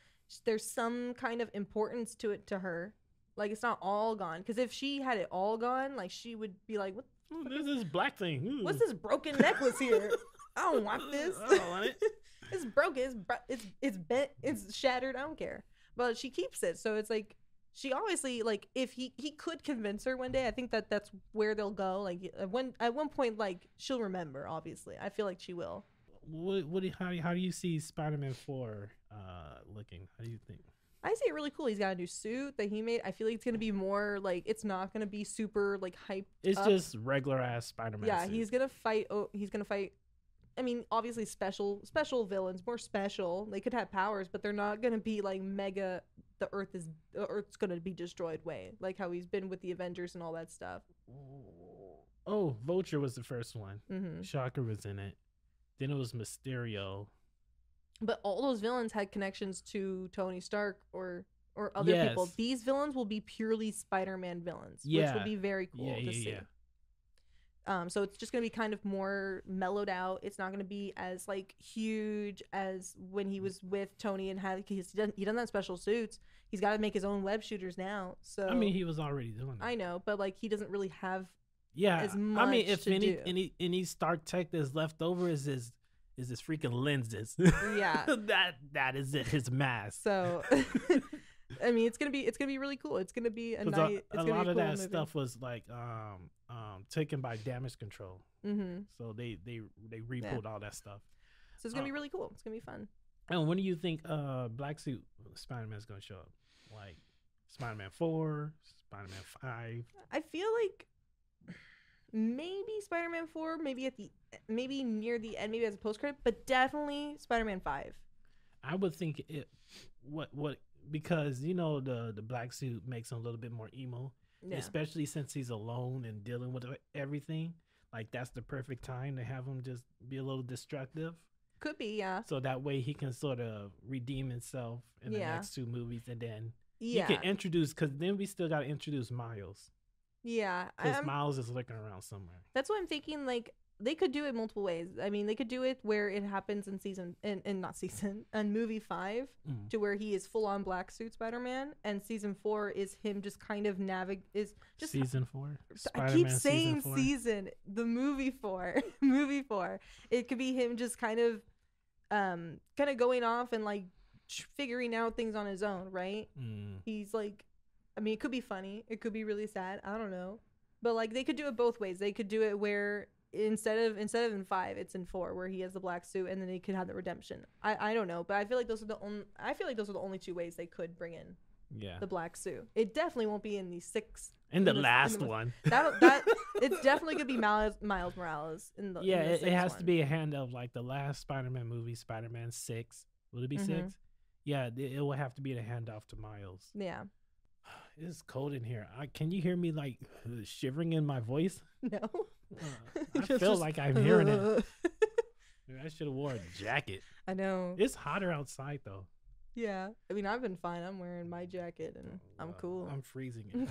There's some kind of importance to it to her. Like, it's not all gone. Because if she had it all gone, like, she would be like, "What? This is black thing. Ooh. What's this broken necklace here? I don't want this. I don't want it. It's broken. It's bent. It's shattered. I don't care." But she keeps it, so it's like. She obviously, like, if he could convince her one day, I think that's where they'll go. Like, at one point, like, she'll remember, obviously. I feel like she will. How do you see Spider-Man 4 looking? How do you think? I see it really cool. He's got a new suit that he made. I feel like it's going to be more, like, it's not going to be super, like, hyped It's up. just regular-ass Spider-Man Yeah, suit. he's going to fight, I mean, obviously special villains, more special. They could have powers, but they're not going to be, like, mega... The Earth's gonna be destroyed way, like how he's been with the Avengers and all that stuff. Oh, Vulture was the first one. Mm-hmm. Shocker was in it. Then it was Mysterio. But all those villains had connections to Tony Stark or other people. These villains will be purely Spider-Man villains, which will be very cool to see. So it's just gonna be kind of more mellowed out. It's not gonna be as like huge as when he was with Tony and he done that special suits. He's got to make his own web shooters now. So I mean, he was already doing that. I know, but like he doesn't really have as much. I mean, if any Stark tech that's left over is his freaking lenses. Yeah, that is it. His mask. So. I mean, it's gonna be really cool. It's gonna be a nice. A lot of that stuff was like taken by Damage Control. Mm-hmm. So they repulled all that stuff. So it's gonna be really cool. It's gonna be fun. And when do you think Black Suit Spider-Man is gonna show up? Like Spider-Man 4, Spider-Man 5. I feel like maybe Spider-Man 4, maybe near the end, maybe as a post credit, but definitely Spider-Man 5. I would think it. What because you know the black suit makes him a little bit more emo, especially since he's alone and dealing with everything. Like that's the perfect time to have him just be a little destructive. Could be, yeah. So that way he can sort of redeem himself in the next two movies, and then you can introduce. Because then we still got to introduce Miles. Yeah, because Miles is lurking around somewhere. That's what I'm thinking. Like they could do it multiple ways. I mean, they could do it where it happens in movie 5 to where he is full on black suit Spider-Man, and season 4 is him just kind of season 4. I keep saying season. The movie 4, movie 4. It could be him just kind of going off and like figuring out things on his own, right? He's like, I mean, it could be funny, it could be really sad. I don't know, but like they could do it both ways. They could do it where instead of in 5, it's in 4 where he has the black suit, and then they could have the redemption. I don't know, but I feel like those are the only two ways they could bring in the black suit. It definitely won't be in the 6. In the last one. That it's definitely gonna be Miles Morales in the it has to be a hand of like the last Spider-Man movie, Spider-Man 6. Would it be 6? Yeah, it will have to be the handoff to Miles. Yeah. It's cold in here. Can you hear me like shivering in my voice? No. I feel like I'm hearing it. Maybe I should have wore a jacket. I know. It's hotter outside though. Yeah. I mean, I've been fine. I'm wearing my jacket and I'm cool. I'm freezing in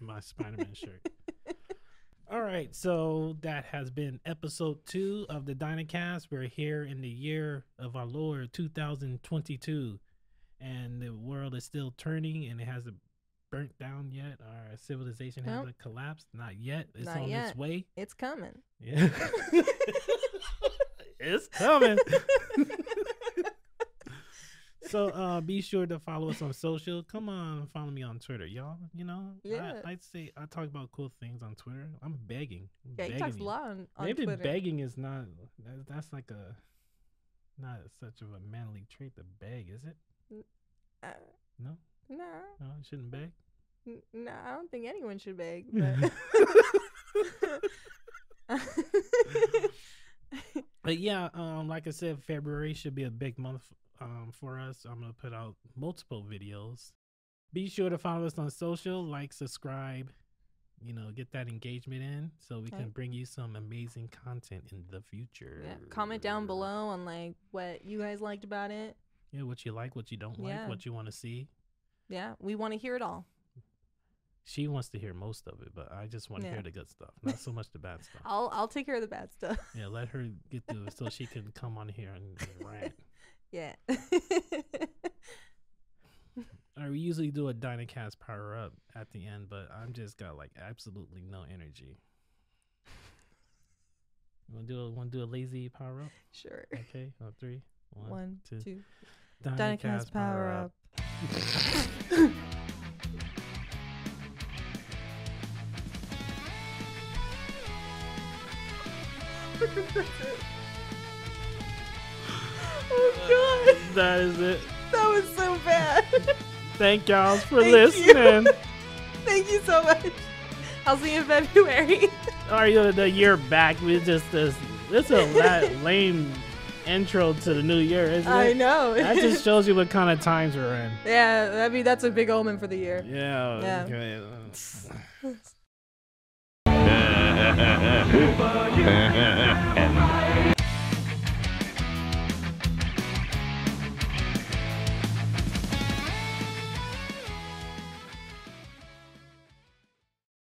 my Spider-Man shirt. All right. So that has been episode 2 of the DYNA. We're here in the year of our Lord 2022. And the world is still turning, and it hasn't burnt down yet. Our civilization hasn't collapsed. Not yet. It's on its way. It's coming. Yeah. It's coming. So be sure to follow us on social. Come on, follow me on Twitter, y'all. You know, I'd say I talk about cool things on Twitter. I'm begging. He talks a lot on Maybe Twitter. begging is not. That's like not such of a manly trait to beg, is it? No. No. No, I shouldn't beg. No, I don't think anyone should beg. But, but yeah, like I said, February should be a big month for us. I'm gonna put out multiple videos. Be sure to follow us on social, like, subscribe, get that engagement in so we can bring you some amazing content in the future. Yeah. Comment down below on like what you guys liked about it. Yeah, what you like, what you don't like, what you want to see. Yeah, we want to hear it all. She wants to hear most of it, but I just want to hear the good stuff, not so much the bad stuff. I'll take care of the bad stuff. Yeah, let her get through it so she can come on here and rant. Yeah. All right, we usually do a DynaCast power up at the end, but I'm just got like absolutely no energy. You want to do a lazy power up? Sure. Okay, on 3, 1, 2. DynaCast power up. Oh God. That is it. That was so bad. Thank y'all for listening. Thank you so much. I'll see you in February. All right, the year back. We just this a lame intro to the new year, isn't it? I know. That just shows you what kind of times we're in. Yeah, I mean that's a big omen for the year. Yeah. Yeah. Okay.